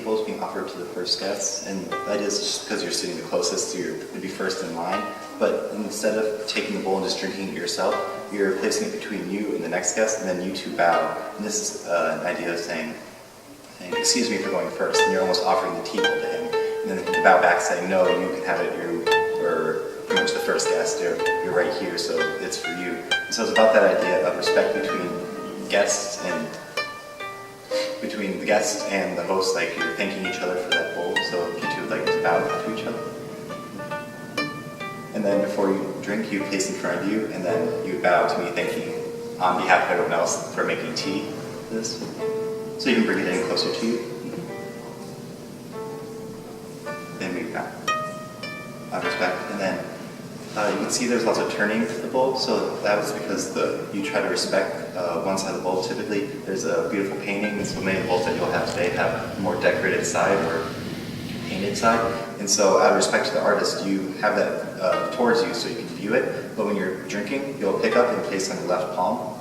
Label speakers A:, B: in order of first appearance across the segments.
A: bowl is being offered to the first guests, and that is just because you're sitting the closest, so you're to be first in line. But instead of taking the bowl and just drinking it yourself, you're placing it between you and the next guest, and then you two bow. And this is an idea of saying, excuse me for going first, and you're almost offering the tea bowl to him. And then you bow back saying, no, you can have it, you're pretty much the first guest, you're right here, so it's for you. And so it's about that idea of respect between guests and between the guest and the host, like you're thanking each other for that bowl, so if you two would like to bow to each other. And then before you drink, you place in front of you, and then you bow to me, thanking on behalf of everyone else for making tea for this. So you can bring it in closer to you. Then we bow out of respect, and then you can see there's lots of turning to the bowl, so that was because you try to respect one side of the bowl. Typically, there's a beautiful painting, and so many of the bowls that you'll have today have a more decorated side or painted side. And so out of respect to the artist, you have that towards you so you can view it, but when you're drinking, you'll pick up and place on the left palm.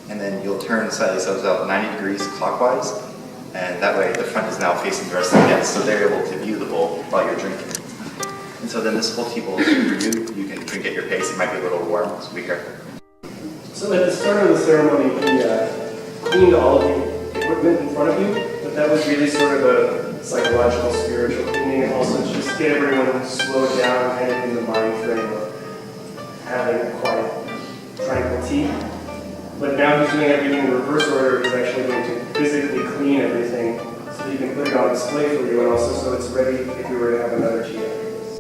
A: And then you'll turn slightly, so it's about 90 degrees clockwise, and that way the front is now facing the rest of the guests, so they're able to view the bowl while you're drinking. And so then this whole tea bowl is for you. You can drink at your pace. It might be a little warm, so be careful.
B: So at the start of the ceremony, he cleaned all of the equipment in front of you, but that was really sort of a psychological, spiritual cleaning, and also just get everyone slowed down kind of in the mind frame of having a quiet, tranquil tea. But now he's doing everything in reverse order. He's actually going to physically clean everything so that you can put it on display for you, and also so it's ready if you were to have another tea after this.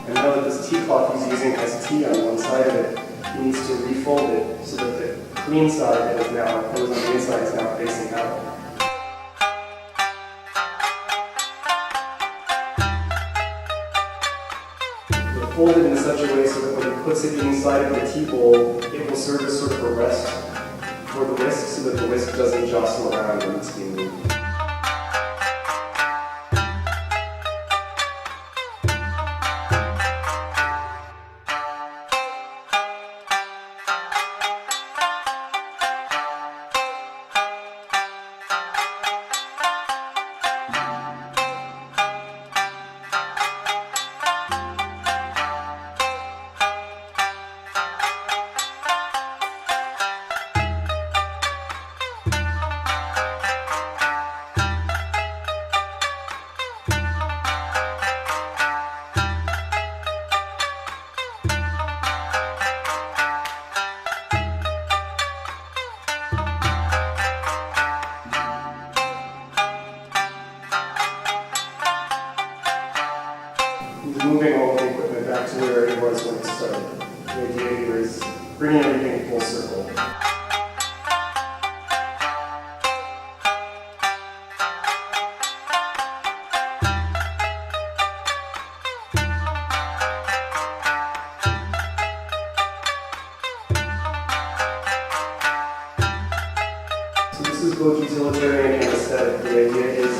B: And now that this tea cloth he's using has tea on one side of it, he needs to refold it so that the clean side that is now, that was on the inside is now facing out. He'll fold it in such a way so that when he puts it inside of the tea bowl, it will serve as sort of a rest for the whisk so that the whisk doesn't jostle around when it's being moved. He's moving all the equipment back to where it was when it started. The idea here is bringing everything full circle. So this is both utilitarian and aesthetic. The idea is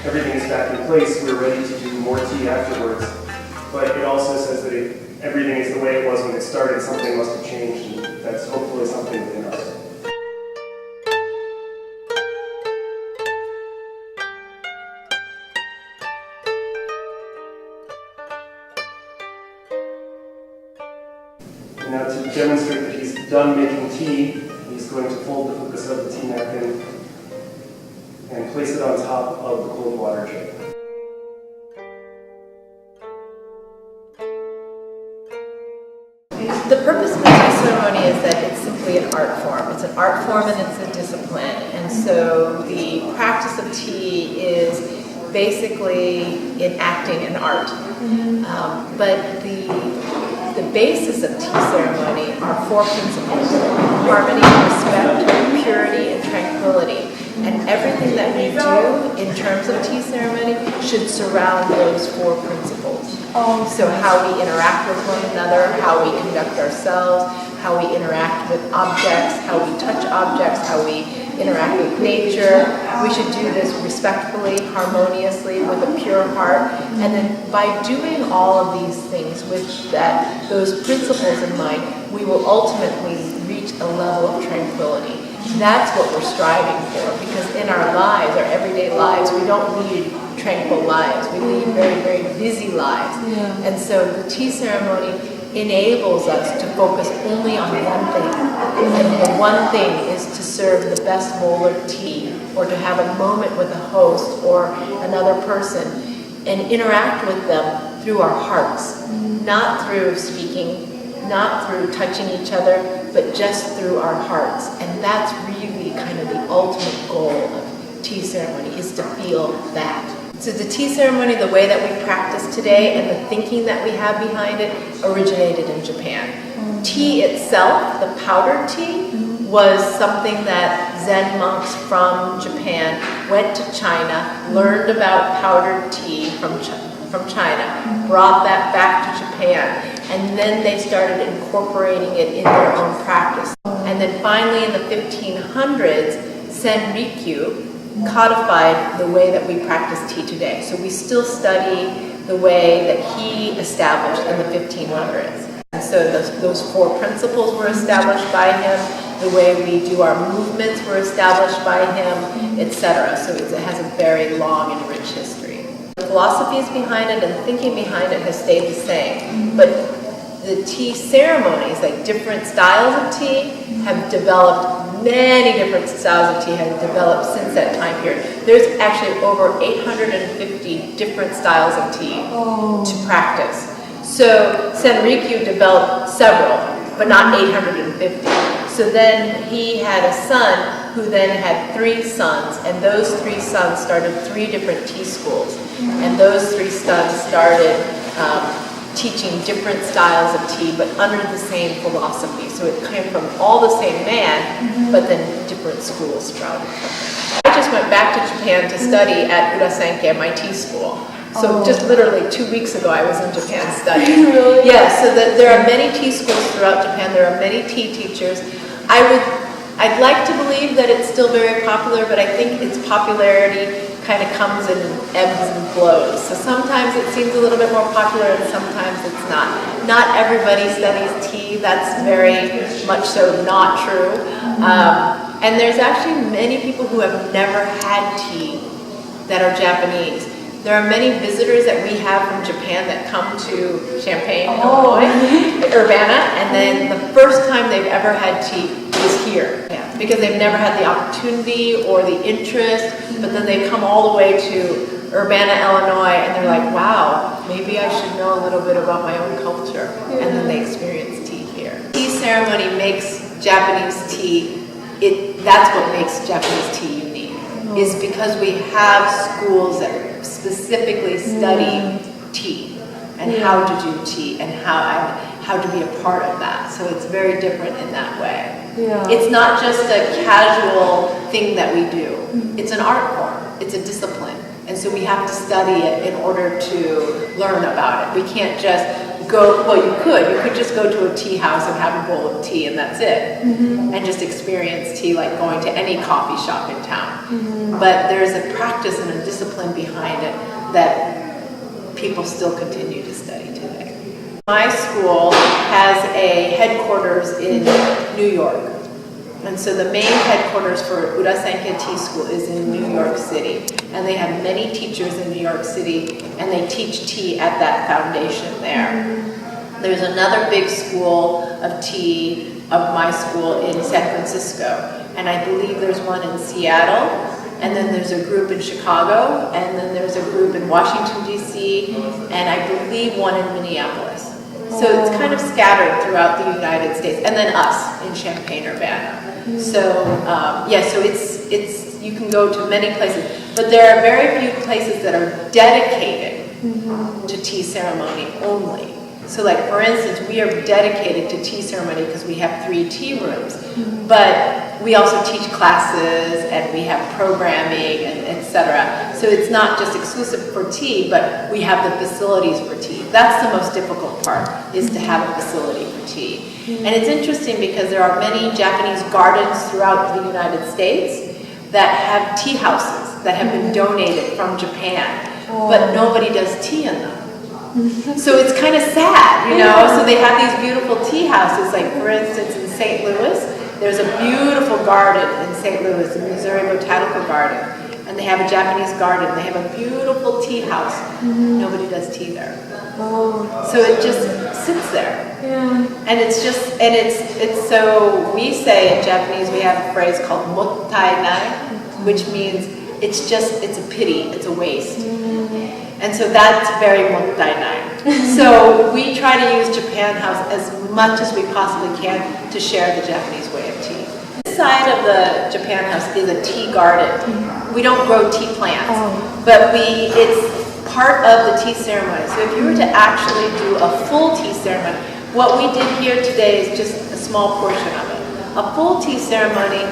B: everything is back in place, we're ready to do more tea afterwards. But it also says that if everything is the way it was when it started, something must have changed, and that's hopefully something within us. And now to demonstrate that he's done making tea, he's going to fold the fukus of the tea napkin and place it on top of the cold water jug.
C: The purpose of the tea ceremony is that it's simply an art form. It's an art form and it's a discipline. And so the practice of tea is basically enacting an art. But the basis of tea ceremony are four principles: harmony, respect, purity, and tranquility. And everything that we do in terms of tea ceremony should surround those four principles. So how we interact with one another, how we conduct ourselves, how we interact with objects, how we touch objects, how we interact with nature. We should do this respectfully, harmoniously, with a pure heart. And then by doing all of these things with those principles in mind, we will ultimately reach a level of tranquility. That's what we're striving for, because in our lives, our everyday lives, we don't lead tranquil lives. We lead very, very busy lives. And so the tea ceremony enables us to focus only on one thing. And the one thing is to serve the best bowl of tea, or to have a moment with a host or another person and interact with them through our hearts, not through speaking, not through touching each other, but just through our hearts. And that's really kind of the ultimate goal of tea ceremony, is to feel that. So the tea ceremony, the way that we practice today and the thinking that we have behind it, originated in Japan. Tea itself, the powdered tea, was something that Zen monks from Japan went to China, learned about powdered tea from China, brought that back to Japan, and then they started incorporating it in their own practice. And then finally in the 1500s, Senrikyu codified the way that we practice tea today. So we still study the way that he established in the 1500s. And so those four principles were established by him, the way we do our movements were established by him, etc. So it has a very long and rich history. The philosophies behind it and thinking behind it has stayed the same, but the tea ceremonies, like different styles of tea, have developed. Many different styles of tea have developed since that time period. There's actually over 850 different styles of tea to practice. So Senrikyu developed several, but not 850. So then he had a son who then had 3 sons, and those 3 sons started 3 different tea schools. And those 3 sons started teaching different styles of tea, but under the same philosophy. So it came from all the same man, but then different schools sprouted from it. I just went back to Japan to study at Urasenke, my tea school. So just literally 2 weeks ago, I was in Japan studying.
D: Really?
C: Yeah, so there are many tea schools throughout Japan. There are many tea teachers. I'd like to believe that it's still very popular, but I think its popularity kind of comes in ebbs and flows. So sometimes it seems a little bit more popular and sometimes it's not. Not everybody studies tea. That's very much so not true. And there's actually many people who have never had tea that are Japanese. There are many visitors that we have from Japan that come to Champaign, Illinois, Urbana, and then the first time they've ever had tea is here. Yeah, because they've never had the opportunity or the interest, but then they come all the way to Urbana, Illinois, and they're like, wow, maybe I should know a little bit about my own culture. And then they experience tea here. Tea ceremony makes Japanese tea, that's what makes Japanese tea unique, is because we have schools that specifically study tea and how to do tea and how to be a part of that. So it's very different in that way.
D: Yeah.
C: It's not just a casual thing that we do. It's an art form. It's a discipline. And so we have to study it in order to learn about it. We can't just go, well, you could just go to a tea house and have a bowl of tea and that's it. And just experience tea like going to any coffee shop in town. But there's a practice and a discipline behind it that people still continue to study today. My school has a headquarters in New York. And so the main headquarters for Urasenke Tea School is in New York City. And they have many teachers in New York City, and they teach tea at that foundation there. There's another big school of tea of my school in San Francisco, and I believe there's one in Seattle, and then there's a group in Chicago, and then there's a group in Washington, D.C., and I believe one in Minneapolis. So it's kind of scattered throughout the United States, and then us in Champaign-Urbana. So yeah, so it's you can go to many places, but there are very few places that are dedicated to tea ceremony only. So like, for instance, we are dedicated to tea ceremony because we have 3 tea rooms, but we also teach classes and we have programming and etc. So it's not just exclusive for tea, but we have the facilities for tea. That's the most difficult part, is to have a facility for tea. And it's interesting because there are many Japanese gardens throughout the United States that have tea houses that have been donated from Japan, but nobody does tea in them. So it's kind of sad, you know? So they have these beautiful tea houses, like for instance in St. Louis, there's a beautiful garden in St. Louis, the Missouri Botanical Garden, and they have a Japanese garden. They have a beautiful tea house. Nobody does tea there. So it just sits there. And it's just, and it's so, we say in Japanese, we have a phrase called mottai nai, which means it's a pity, it's a waste. And so that's very mottai nai. So we try to use Japan House as much as we possibly can to share the Japanese way of tea. This side of the Japan House is a tea garden. We don't grow tea plants, but it's part of the tea ceremony. So if you were to actually do a full tea ceremony, what we did here today is just a small portion of it. A full tea ceremony,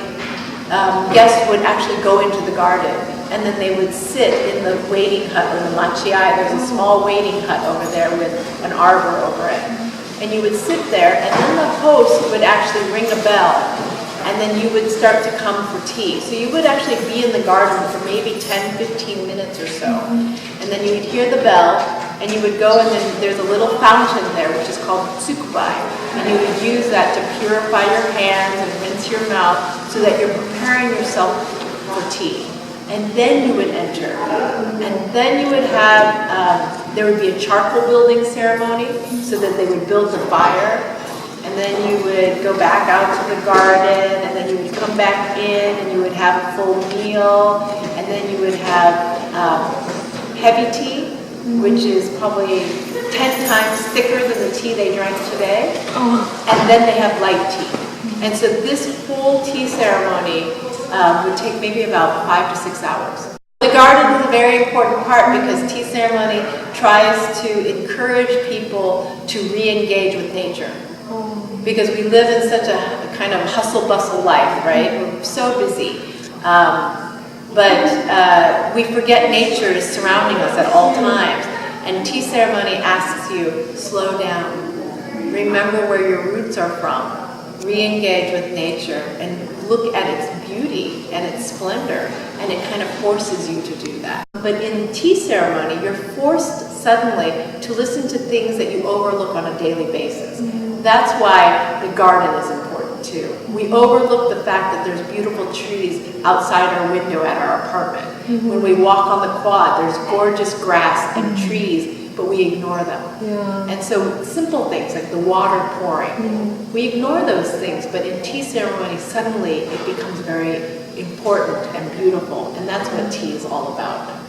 C: guests would actually go into the garden, and then they would sit in the waiting hut or the machiai. There's a small waiting hut over there with an arbor over it. And you would sit there, and then the host would actually ring a bell, and then you would start to come for tea. So you would actually be in the garden for maybe 10, 15 minutes or so. And then you would hear the bell, and you would go, and then there's a little fountain there, which is called tsukubai. And you would use that to purify your hands and rinse your mouth so that you're preparing yourself for tea. And then you would enter. And then you would have, there would be a charcoal building ceremony so that they would build the fire. And then you would go back out to the garden, and then you would come back in, and you would have a full meal. And then you would have heavy tea, which is probably 10 times thicker than the tea they drank today. And then they have light tea. And so this whole tea ceremony would take maybe about 5 to 6 hours. The garden is a very important part because tea ceremony tries to encourage people to re-engage with nature. Because we live in such a kind of hustle-bustle life, right? We're so busy. But we forget nature is surrounding us at all times. And tea ceremony asks you, slow down. Remember where your roots are from. Re-engage with nature and look at its beauty and its splendor. And it kind of forces you to do that. But in tea ceremony, you're forced suddenly to listen to things that you overlook on a daily basis. That's why the garden is important too. We overlook the fact that there's beautiful trees outside our window at our apartment. When we walk on the quad, there's gorgeous grass and trees, but we ignore them. And so simple things like the water pouring, we ignore those things, but in tea ceremony, suddenly it becomes very important and beautiful, and that's what tea is all about.